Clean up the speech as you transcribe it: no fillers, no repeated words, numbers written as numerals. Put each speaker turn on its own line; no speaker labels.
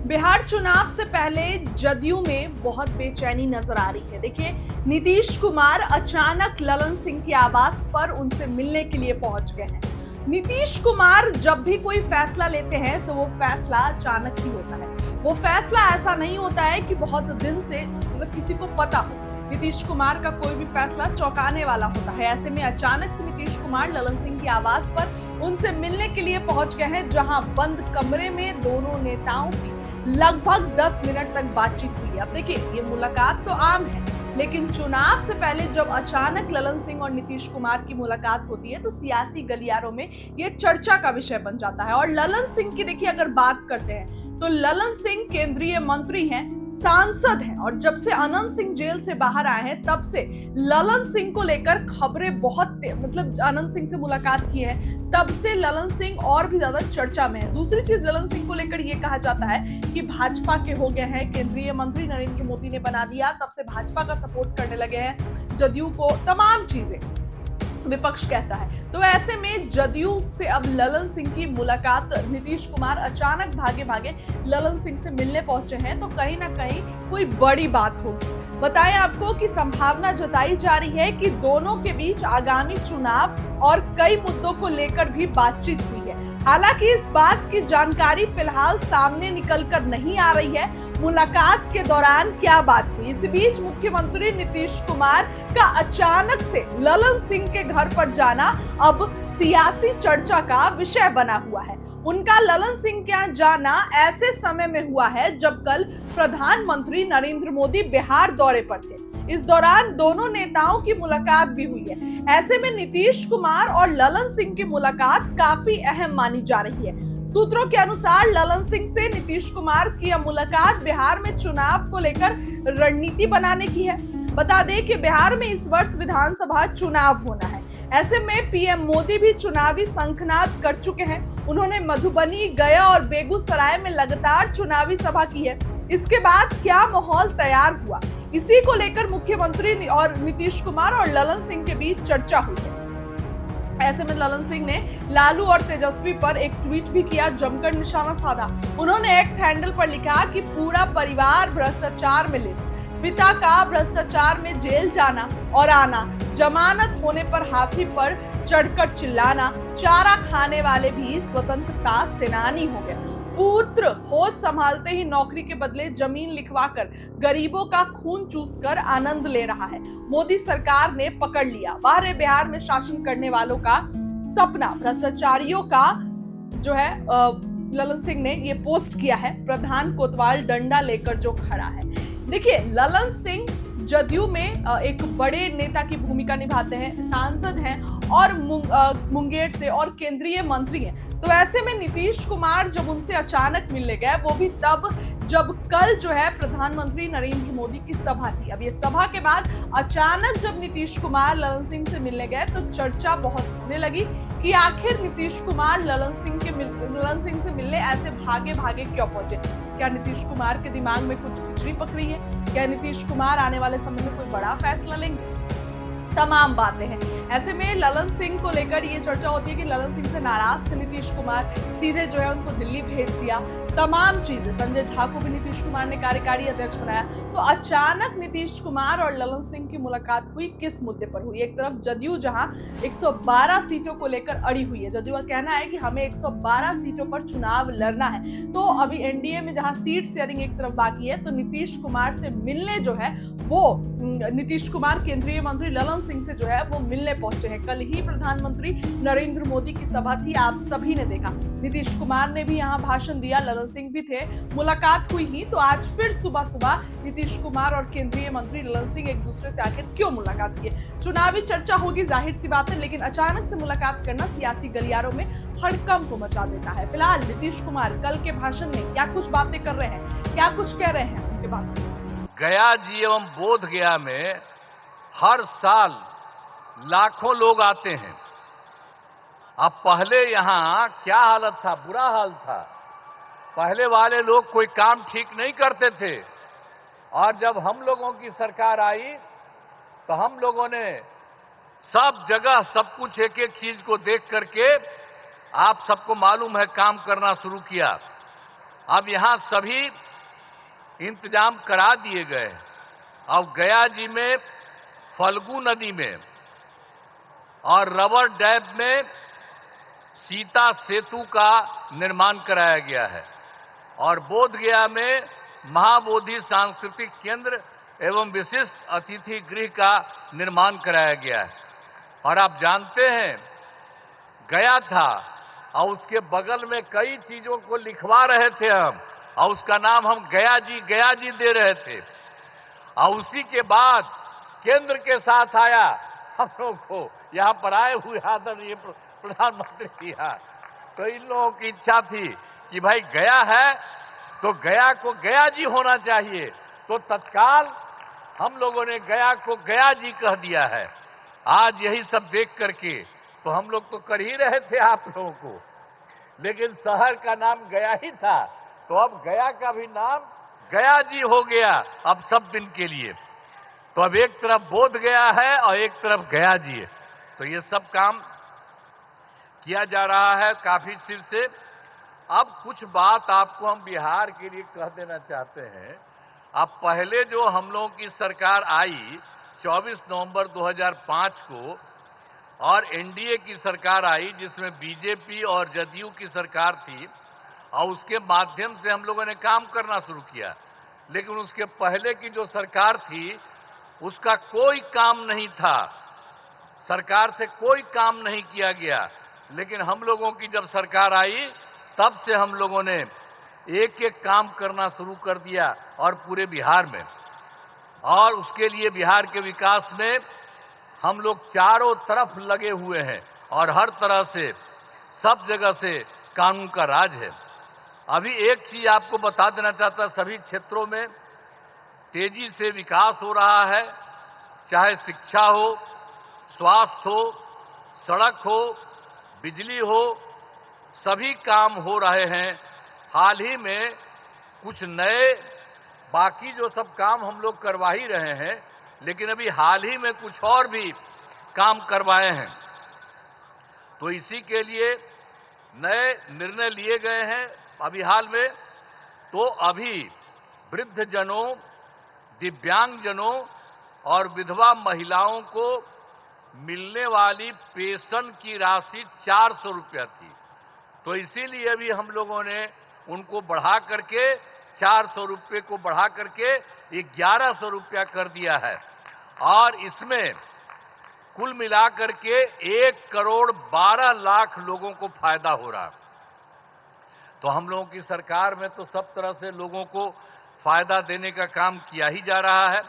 बिहार चुनाव से पहले जदयू में बहुत बेचैनी नजर आ रही है। देखिए, नीतीश कुमार अचानक ललन सिंह के आवास पर उनसे मिलने के लिए पहुंच गए हैं। नीतीश कुमार जब भी कोई फैसला लेते हैं तो वो फैसला अचानक ही होता है। वो फैसला ऐसा नहीं होता है कि बहुत दिन से मतलब किसी को पता हो। नीतीश कुमार का कोई भी फैसला चौंकाने वाला होता है। ऐसे में अचानक से नीतीश कुमार ललन सिंह के आवास पर उनसे मिलने के लिए पहुंच गए हैं, जहां बंद कमरे में दोनों नेताओं की लगभग 10 मिनट तक बातचीत हुई। अब देखिए, ये मुलाकात तो आम है, लेकिन चुनाव से पहले जब अचानक ललन सिंह और नीतीश कुमार की मुलाकात होती है तो सियासी गलियारों में ये चर्चा का विषय बन जाता है। और ललन सिंह की देखिए, अगर बात करते हैं तो ललन सिंह केंद्रीय मंत्री हैं, सांसद हैं, और जब से अनंत सिंह जेल से बाहर आए हैं तब से ललन सिंह को लेकर खबरें बहुत मतलब अनंत सिंह से मुलाकात की है तब से ललन सिंह और भी ज्यादा चर्चा में है। दूसरी चीज, ललन सिंह को लेकर ये कहा जाता है कि भाजपा के हो गए हैं, केंद्रीय मंत्री नरेंद्र मोदी ने बना दिया, तब से भाजपा का सपोर्ट करने लगे हैं जदयू को, तमाम चीजें विपक्ष कहता है। तो ऐसे में जदयू से अब ललन सिंह की मुलाकात, नीतीश कुमार अचानक भागे भागे ललन सिंह से मिलने पहुंचे हैं, तो कहीं ना कहीं कोई बड़ी बात होगी। बताएं आपको कि संभावना जताई जा रही है कि दोनों के बीच आगामी चुनाव और कई मुद्दों को लेकर भी बातचीत हुई है। हालांकि इस बात की जानकारी फिलहाल सामने निकलकर नहीं आ रही है मुलाकात के दौरान क्या बात हुई। इस बीच मुख्यमंत्री नीतीश कुमार का अचानक से ललन सिंह के घर पर जाना अब सियासी चर्चा का विषय बना हुआ है। उनका ललन सिंह के यहाँ जाना ऐसे समय में हुआ है जब कल प्रधानमंत्री नरेंद्र मोदी बिहार दौरे पर थे। इस दौरान दोनों नेताओं की मुलाकात भी हुई है। ऐसे में नीतीश कुमार और ललन सिंह की मुलाकात काफी अहम मानी जा रही है। सूत्रों के अनुसार ललन सिंह से नीतीश कुमार की यह मुलाकात बिहार में चुनाव को लेकर रणनीति बनाने की है। बता दें कि बिहार में इस वर्ष विधानसभा चुनाव होना है। ऐसे में पीएम मोदी भी चुनावी शंखनाद कर चुके हैं। उन्होंने मधुबनी, गया और बेगूसराय में लगातार चुनावी सभा की है। इसके बाद क्या माहौल तैयार हुआ, इसी को लेकर मुख्यमंत्री और नीतीश कुमार और ललन सिंह के बीच चर्चा हुई है। ऐसे में ललन सिंह ने लालू और तेजस्वी पर एक ट्वीट भी किया, जमकर निशाना साधा। उन्होंने एक्स हैंडल पर लिखा कि पूरा परिवार भ्रष्टाचार में लिप्त, पिता का भ्रष्टाचार में जेल जाना और आना, जमानत होने पर हाथी पर चढ़कर चिल्लाना, चारा खाने वाले भी स्वतंत्रता सेनानी हो गए, पुत्र होश संभालते ही नौकरी के बदले जमीन लिखवाकर गरीबों का खून चूसकर आनंद ले रहा है। मोदी सरकार ने पकड़ लिया, बाहर बिहार में शासन करने वालों का सपना, भ्रष्टाचारियों का जो है ललन सिंह ने ये पोस्ट किया है। प्रधान कोतवाल डंडा लेकर जो खड़ा है। देखिए, ललन सिंह जदयू में एक बड़े नेता की भूमिका निभाते हैं, सांसद हैं और मुंगेर से और केंद्रीय मंत्री हैं। तो ऐसे में नीतीश कुमार जब उनसे अचानक मिलने गए, वो भी तब जब कल जो है प्रधानमंत्री नरेंद्र मोदी की सभा थी। अब ये सभा के बाद अचानक जब नीतीश कुमार ललन सिंह से मिलने गए तो चर्चा बहुत होने लगी कि आखिर नीतीश कुमार ललन सिंह से मिलने ऐसे भागे भागे क्यों पहुंचे। क्या नीतीश कुमार के दिमाग में कुछ खिचड़ी पकड़ी है? क्या नीतीश कुमार आने वाले समय में कोई बड़ा फैसला लेंगे? तमाम बातें हैं। ऐसे में ललन सिंह को लेकर ये चर्चा होती है कि ललन सिंह से नाराज थे नीतीश कुमार, सीधे जो है उनको दिल्ली भेज दिया, तमाम चीजें। संजय झा को भी नीतीश कुमार ने कार्यकारी अध्यक्ष बनाया। तो अचानक नीतीश कुमार और ललन सिंह की मुलाकात हुई, किस मुद्दे पर हुई? एक तरफ जदयू जहां 112 सीटों को लेकर अड़ी हुई है, जदयू का कहना है कि हमें 112 सीटों पर चुनाव लड़ना है। तो अभी एनडीए में जहां सीट शेयरिंग एक तरफ बाकी है, तो नीतीश कुमार से मिलने जो है वो नीतीश कुमार केंद्रीय मंत्री ललन सिंह से जो है वो मिलने पहुंचे हैं। कल ही प्रधानमंत्री नरेंद्र मोदी की सभा थी, आप सभी ने देखा। नीतीश कुमार ने भी यहाँ भाषण दिया, ललन सिंह भी थे, मुलाकात हुई ही। तो आज फिर सुबह सुबह नीतीश कुमार और केंद्रीय मंत्री ललन सिंह एक दूसरे से आखिर क्यों मुलाकात किए? चुनावी चर्चा होगी, जाहिर सी बात है, लेकिन अचानक से मुलाकात करना सियासी गलियारों में हड़कंप को मचा देता है। फिलहाल नीतीश कुमार कल के भाषण में क्या कुछ बातें कर रहे हैं, क्या कुछ कह रहे हैं, उनके बात
गया जी एवं बोध गया में हर साल लाखों लोग आते हैं। अब पहले यहाँ क्या हालत था, बुरा हाल था। पहले वाले लोग कोई काम ठीक नहीं करते थे, और जब हम लोगों की सरकार आई तो हम लोगों ने सब जगह सब कुछ एक एक चीज को देख करके, आप सबको मालूम है, काम करना शुरू किया। अब यहां सभी इंतजाम करा दिए गए। अब गया जी में फल्गु नदी में और रबर डैम में सीता सेतु का निर्माण कराया गया है और बोध गया में महाबोधि सांस्कृतिक केंद्र एवं विशिष्ट अतिथि गृह का निर्माण कराया गया है। और आप जानते हैं, गया था और उसके बगल में कई चीजों को लिखवा रहे थे हम, और उसका नाम हम गया जी दे रहे थे। और उसी के बाद केंद्र के साथ आया हम लोग को यहाँ पर आए हुए आदरणीय प्रधानमंत्री यहाँ, तो इन लोगों की इच्छा थी कि भाई गया है तो गया को गया जी होना चाहिए, तो तत्काल हम लोगों ने गया को गया जी कह दिया है। आज यही सब देख करके तो हम लोग तो कर ही रहे थे आप लोगों को, लेकिन शहर का नाम गया ही था, तो अब गया का भी नाम गया जी हो गया अब सब दिन के लिए। तो अब एक तरफ बोध गया है और एक तरफ गया जी है, तो ये सब काम किया जा रहा है काफी सिर से। अब कुछ बात आपको हम बिहार के लिए कह देना चाहते हैं। अब पहले जो हम लोगों की सरकार आई 24 नवंबर 2005 को, और एनडीए की सरकार आई जिसमें बीजेपी और जदयू की सरकार थी, और उसके माध्यम से हम लोगों ने काम करना शुरू किया। लेकिन उसके पहले की जो सरकार थी उसका कोई काम नहीं था, सरकार से कोई काम नहीं किया गया। लेकिन हम लोगों की जब सरकार आई तब से हम लोगों ने एक एक काम करना शुरू कर दिया और पूरे बिहार में, और उसके लिए बिहार के विकास में हम लोग चारों तरफ लगे हुए हैं और हर तरह से सब जगह से कानून का राज है। अभी एक चीज आपको बता देना चाहता, सभी क्षेत्रों में तेजी से विकास हो रहा है, चाहे शिक्षा हो, स्वास्थ्य हो, सड़क हो, बिजली हो, सभी काम हो रहे हैं। हाल ही में कुछ नए, बाकी जो सब काम हम लोग करवा ही रहे हैं, लेकिन अभी हाल ही में कुछ और भी काम करवाए हैं। तो इसी के लिए नए निर्णय लिए गए हैं अभी हाल में। तो अभी वृद्ध जनों, दिव्यांग जनों और विधवा महिलाओं को मिलने वाली पेंशन की राशि 400 रुपया थी, तो इसीलिए अभी हम लोगों ने उनको बढ़ा करके 400 रुपये को बढ़ा करके 1100 रुपया कर दिया है। और इसमें कुल मिलाकर के 1 करोड़ 12 लाख लोगों को फायदा हो रहा। तो हम लोगों की सरकार में तो सब तरह से लोगों को फायदा देने का काम किया ही जा रहा है।